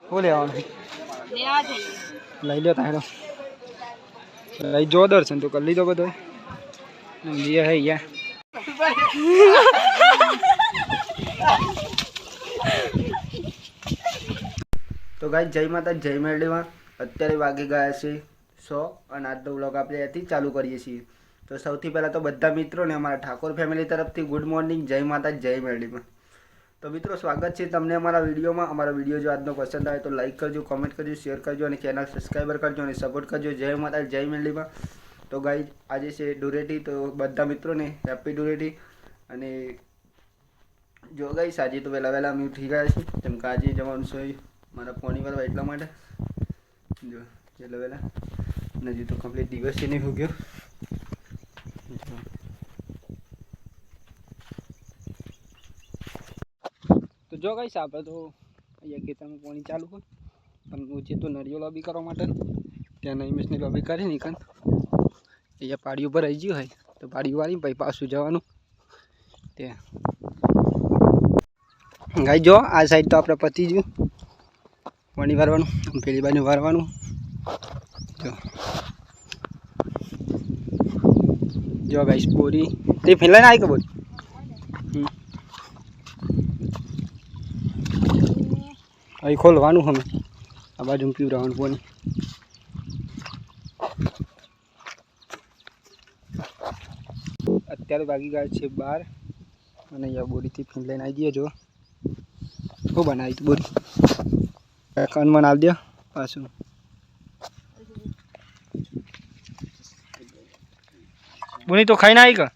શું લેવાનું લેવા જઈએ લઈ લો તારો લઈ જો દર્શન તો કરી લીધો બધો લીએ હે યા તો ગાઈસ જય માતા જય મેરડીમાં અત્યારે વાગી ગયા છે 100 અને આજનો વ્લોગ આપણે અહીંથી ચાલુ કરીએ છીએ તો સૌથી પહેલાં તો બધા મિત્રોને અમારા ઠાકોર ફેમિલી તરફથી ગુડ મોર્નિંગ જય માતા જય મેરડીમાં તો મિત્રો સ્વાગત છે તમને અમારા વિડીયોમાં અમારો વિડીયો જો આજનો પસંદ આવે તો લાઈક કરજો કોમેન્ટ કરજો શેર કરજો અને ચેનલ સબસ્ક્રાઈબર કરજો અને સપોર્ટ કરજો જય માતા જય મેરડીમાં તો ગાઈસ આજે છે ધૂળેટી તો બધા મિત્રોને હેપી ધૂળેટી અને જો ગાઈસ આજે તો વહેલા અમે ઉઠી ગયા છે કેમ કે આજે જવાનું છે મારા પોણી વાળવા એટલા માટે જો વહેલા હજી તો કમ્પ્લીટ દિવસ નહીં હો ગયો તો જો ગાઈસ આપણે તો અહીંયા ખેતરમાં પાણી ચાલુ હોય પણ હું જે તો નળિયો લોબી કરવા માટે ત્યાં નઈમેશની લોબી કરી નીકળ અહીંયા પાડી ઉપર આવી ગયું હોય તો પાડી વાળી પછી પાછું જવાનું ત્યાં ગાઈ જો આ સાઈડ તો આપણે પતી ગયું પાણી વારવાનું પેલી બાજુ વારવાનું જો ગાઈસ બોરી તે ફેલાઈને આવી કે બોરી અહીં ખોલવાનું અમે આ બાજુ પીવડાવવાનું પાણી અત્યારે વાગી ગયા છે 12 અને અહીંયા બોરીથી ફીન લઈને આવી દઈએ જો શું બનાવી તું બોરી કનમન આવી દે પાછું બોની તો ખાઈને આવી કે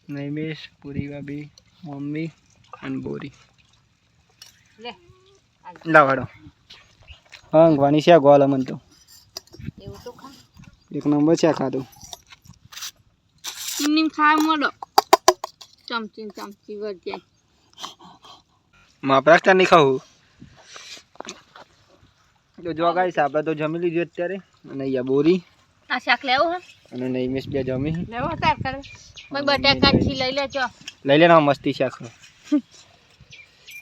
નઈમેશ પૂરી ભાભી મમ્મી અને બોરી લાવાડો હા વાની છે ગોલ અમન તો એક નંબર છે ખાધું નિમ ખા મોડો ચમચી વળજે માપરાસ્તા નહીં ખાવું તો જો ગાઈસ આપણે તો જમી લીધું અત્યારે અને અહીંયા બોરી આ શાક લેવો હે અને નઈમેશ બે જમી લેવો તાર કરે કોઈ બટાકા છી લઈ લેજો લઈ લેના મસ્તી શાક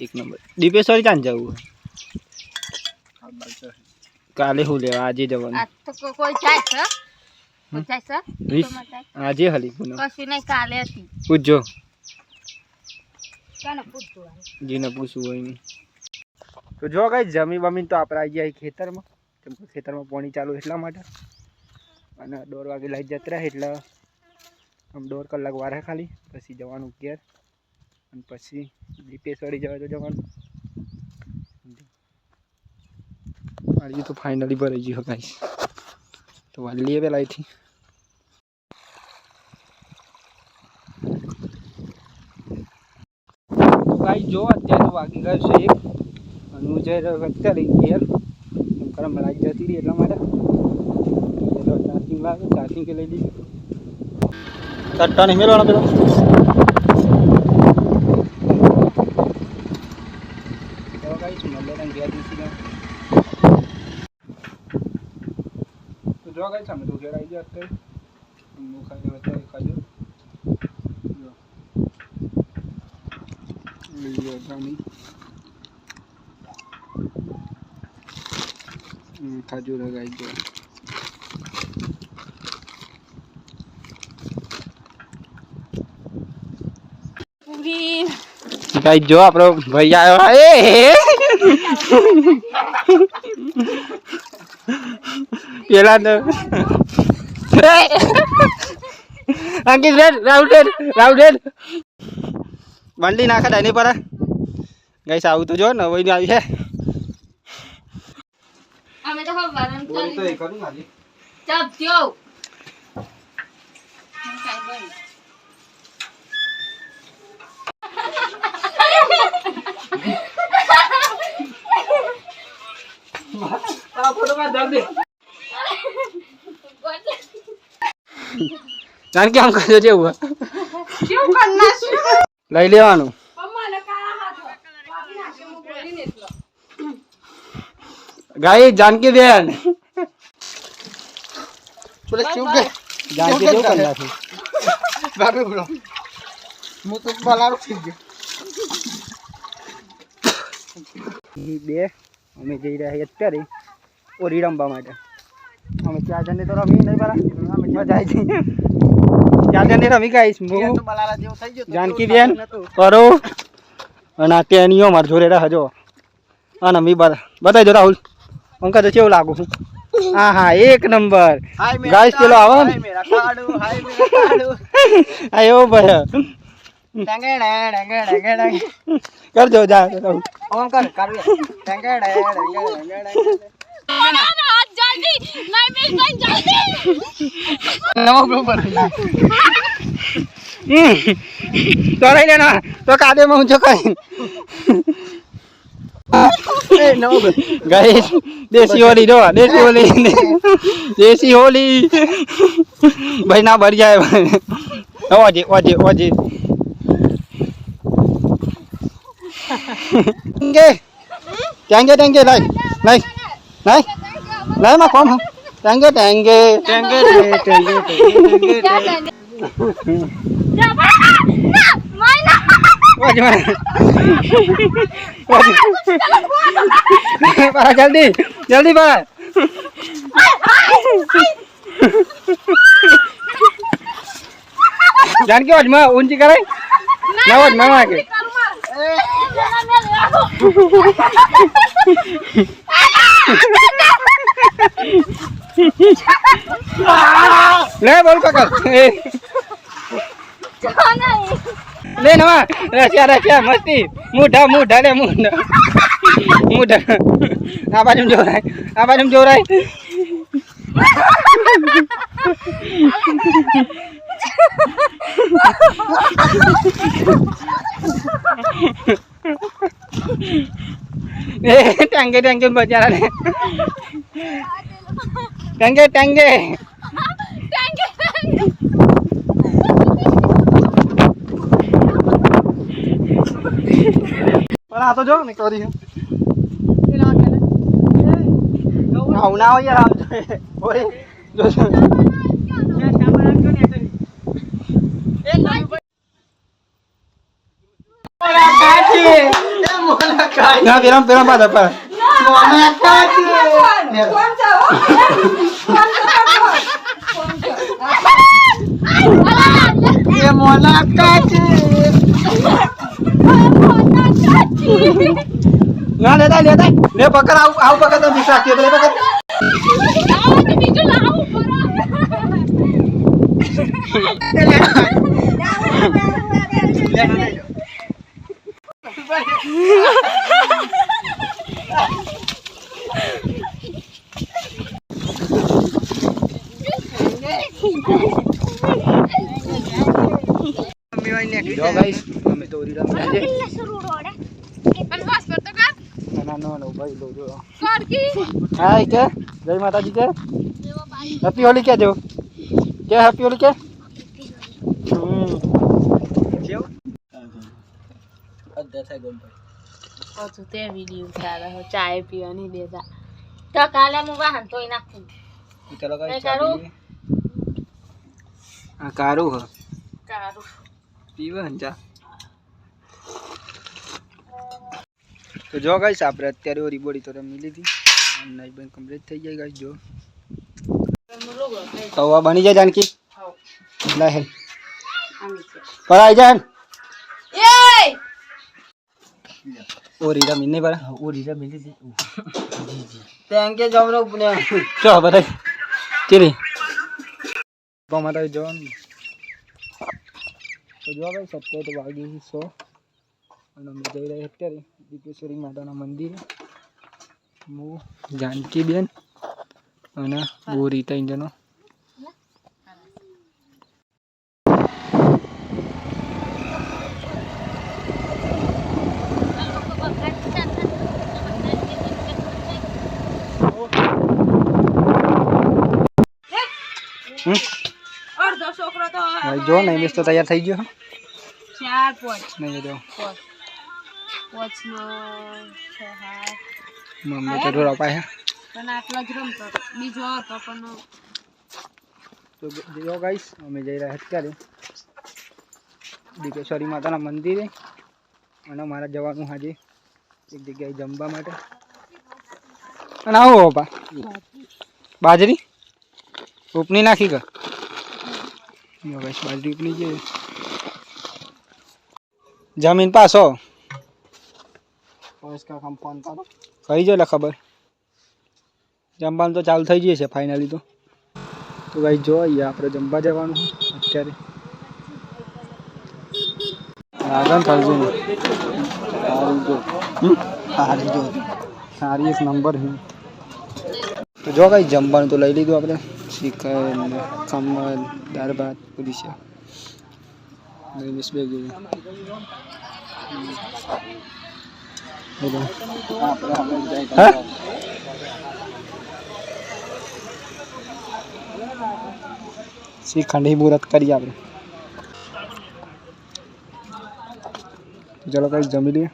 એક નંબર દીપેશ્વરી ક્યાં જવું કાલે હું લેવા આજે જવાનું આ તો કોઈ જાય છે આજે હલી કશું નહીં કાલે હતી પૂછજો કોને પૂછવું જીને પૂછવું હોય નહીં તો જો ગાઈસ જમી બમી તો આપણે આવી ગયા ખેતરમાં કેમ કે ખેતરમાં પાણી ચાલુ એટલા માટે અને 1:30 વાગે લઈ જતા એટલે આમ 1.5 કલાક વારે ખાલી પછી જવાનું ઘેર અને પછી દીપેશ્વરી જવાય તો જવાનું મારી તો ફાઇનલી ભરાઈ ગયું ગાઈસ તો વાલીએ પેલા અહીંથી ગાઈસ જો અત્યારે વાગી ગયો છે 1 અને હું જઈ રહ્યો અત્યારે ઘેર એમ કરે લાઈટ જતી રહી એટલા માટે ચાર્જિંગ લાગે ચાર્જિંગ કે લઈ લીધી તટ્ટા નહીં મેળવાનો પેલો ગાઈસ મળે ઘેર દીધી તો જો ગાઈસ અમે તો ઘેર આવી ગયા અત્યારે હું ખાઈ અત્યારે ખાજો લીયો જામી ખાજો લગાઈ ગયો પૂરી ગાઈસ જો આપણો ભાઈ આવ્યો એ પેલા તો અંકિત રાઉટેડ બંડી નાખા ડાયની પર ગાઈસ આવું તો જો ને વઈ આવી છે અમે તો હવારન બોરી તો એ કરું મારી ચાપ જો આ ફોટો માં દર્દ દે જાન કે આમ કરજો જેવું શું કરના છે લઈ લેવાનું મમ્માને કાળા હાથ વાપી નાખે હું બોલીને એટલો ગાઈ જાનકી બેન ચોલે ક્યું કે જાનકી જો કર નાખી બાબે બોલો હું તો બલારો થઈ ગયો બે અમે જઈ રહ્યા છીએ અત્યારે ઓરી રમવા માટે. અમે 4 જણને તો રમી નહીં બરા મજા આવી છે. 4 જણને રમી ગાઈશ હું જાનકી બેન કરો અને તેનીઓ માર જોડે રહે જો અને મી બતાવી દો રાહુલ અંકા તો કેવું લાગુ છું. હા હા એક નંબર ગાઈસ પેલો આવો ને આયો ભાઈ કરજો જા ઓમ કર કરવી હાથ જલ્દી નહીં મિસ ભાઈ જલ્દી નવો બ્લોગર તો લઈ લેના તો કાદે માં હું ચકાઈ એ નવો ગાઈસ દેશી હોલી જો દેશી હોલી ભાઈ ના ભરી જાય ઓજે ઓજે ઓજે ટેંગે ટેંગે લાઈ લાઈ લાઈ લાઈ માં કોમ ટેંગે ટેંગે ટેંગે ટેંગે ટેંગે ઓજે para जल्दी जल्दी para जान के आज मैं ऊंची करे ना आज मैं आके ले बोल पकड़ ले ना रसिया मस्ती मुढ़ा मुढ़ा ले मुढ़ा मुढ़ा आ बाजू जो रहा है आ बाजू जो रहा है टंगे टंगे बचा रहा है टंगे टंगे पर आ तो जो मैं करी हूं ना ना हो यार ओए जो ना पेरम पेरम बात पर ये मोला काची ना लेता लेता ले पकड़ आओ पकड़ तो दिखा के ले पकड़ आओ तो बीजू लाओ જો ગાઈસ અમે તો ઓરીડા માં છે અનવાસ કરતો કર ના નો નો ભાઈ લો જો કર કી હાય કે જય માતાજી કે હેપી હોલી કે જો કે હેપી હોલી કે કેવ અદ્ધા થાય ગમ ઓ તો તે વિડિયો ઉતારે હો ચાય પીવાની દેતા તો કાલે હું વાહન તોય નાખું ચલો ગાઈસ આ કારું હ કારું પીવા જા તો જો ગાઈસ આપણે અત્યારે ઓરી બોડી તો રમી લીધી નાઈ બેન કમ્પ્લીટ થઈ જાય ગાઈસ જો તો આ બની જાય જાનકી લે હે પર આઈ જાન એ ઓરી રમી નહીં પર ઓરી રમી લીધી તેંગે જમરો પુને ચો બતાઈ ચીરી તો માતા જોન તો જો ગાઈસ અત્યારે તો વાગી 100 અને અમે જઈ રહ્યા અત્યારે દીપેશ્વરી માતાના મંદિરે હું જાનકી બેન અને બોરી 3 જણો અડધો છોકરો તો જો નહીં બેસ તો તૈયાર થઈ ગયો 4 પોઈન્ટ નહીં જો પોચનો છે હા મમ્મી તો ઢોરા પાયા પણ આટલો જ રમતો બીજો હતો પણ તો જો ગાઈસ અમે જઈ રહ્યા અત્યારે દીપેશ્વરી માતાના મંદિરે અને મારા જવાનું હાજી એક જગ્યાએ જમવા માટે. અને આવો બાપા બાજરી ઉપની નાખી ગયો બસ બાજરી ઉપની છે જમીન પાછો ફોન કરો કહી જો એટલે ખબર જમવાનું તો ચાલુ થઈ જશે ફાઇનલી તો ભાઈ જો અહીંયા આપણે જમવા જવાનું અત્યારે આગળ થશે સારી એક નંબર છે તો જો કઈ જમવાનું તો લઈ લીધું આપણે ચિકન ખમણ દાળ ભાત પૂરી છે શ્રીખંડ મુહૂર્ત કરીએ આપણે ચલો કઈ જમી લઈએ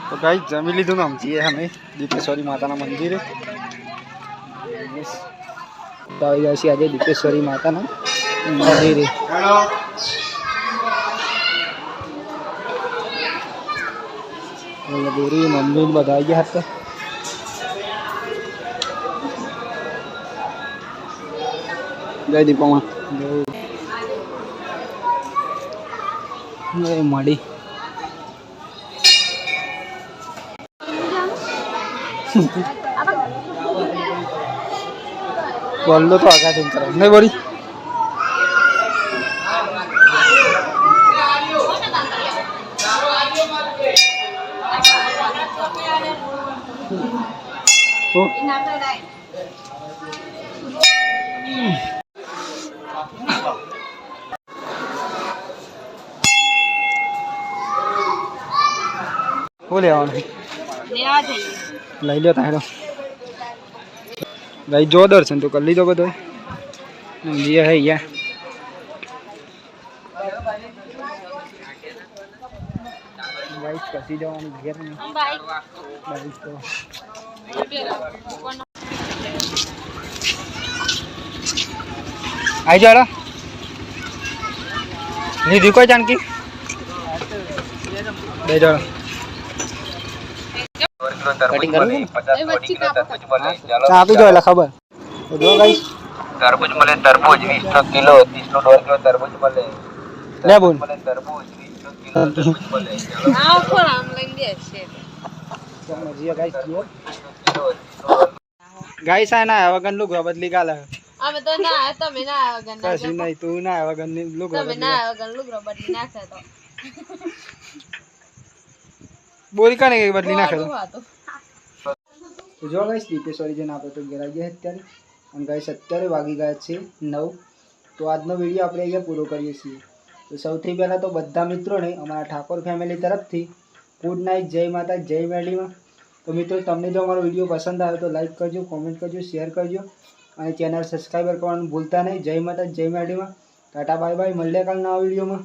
તો કઈ જમી લીધું ને સમજીએ અમે દીપેશ્વરી માતાના મંદિરે તો આવી જાય છે આજે દીપેશ્વરી માતાના મંદિરે દોરી મમ્મી બધા આવી ગયા હતા જય દીપામાં મળી બોલો તો આગળ થઈને કરો નહીં બોલી શું લેવાનું લઈ લો તારો ભાઈ જો દર્શન તો કરી લીધો બધો જે હે યા બાઈક કસી જવાની ઘેર નહીં બાઈક તો આવી જાઓ લીધી કોઈ જાણકી બે જાઓ આપી દો એટલે ખબર જો ગાઈસ તરબૂચ મળે તરબૂચ 20 કિલો 30 નો 1.5 કિલો તરબૂચ મળે લે બોલ મળે તરબૂચ 20 કિલો તરબૂચ મળે આ કોણ આમ લઈને દે છે સમજીએ ગાઈસ જો ગાઈસ આ ના વગન લુગડો બદલી ગાલે અમે તો ના તમે ના વગન ના કશું નહીં તું ના વગન ની લુગડો તમે ના વગન લુગડો બદલી નાખે તો બોલ કાને બદલી નાખે તો જો ગાઈસ દીપેશ્વરી જઈને આપણે તો ઘેર આવી ગયા અત્યારે અને ગાઈસ અત્યારે વાગી ગયા છે 9 તો આજનો વિડીયો આપણે અહીંયા પૂરો કરીએ છીએ તો સૌથી પહેલાં તો બધા મિત્રોને અમારા ઠાકોર ફેમિલી તરફથી ગુડ નાઇટ જય માતા જય મેરડીમાં તો મિત્રો તમને જો અમારો વિડીયો પસંદ આવે તો લાઈક કરજો કોમેન્ટ કરજો શેર કરજો અને ચેનલ સબસ્ક્રાઈબર કરવાનું ભૂલતા નહીં જય માતા જય મેરડીમાં ટાટા બાય બાય મળીએ કાલ નવા વિડીયોમાં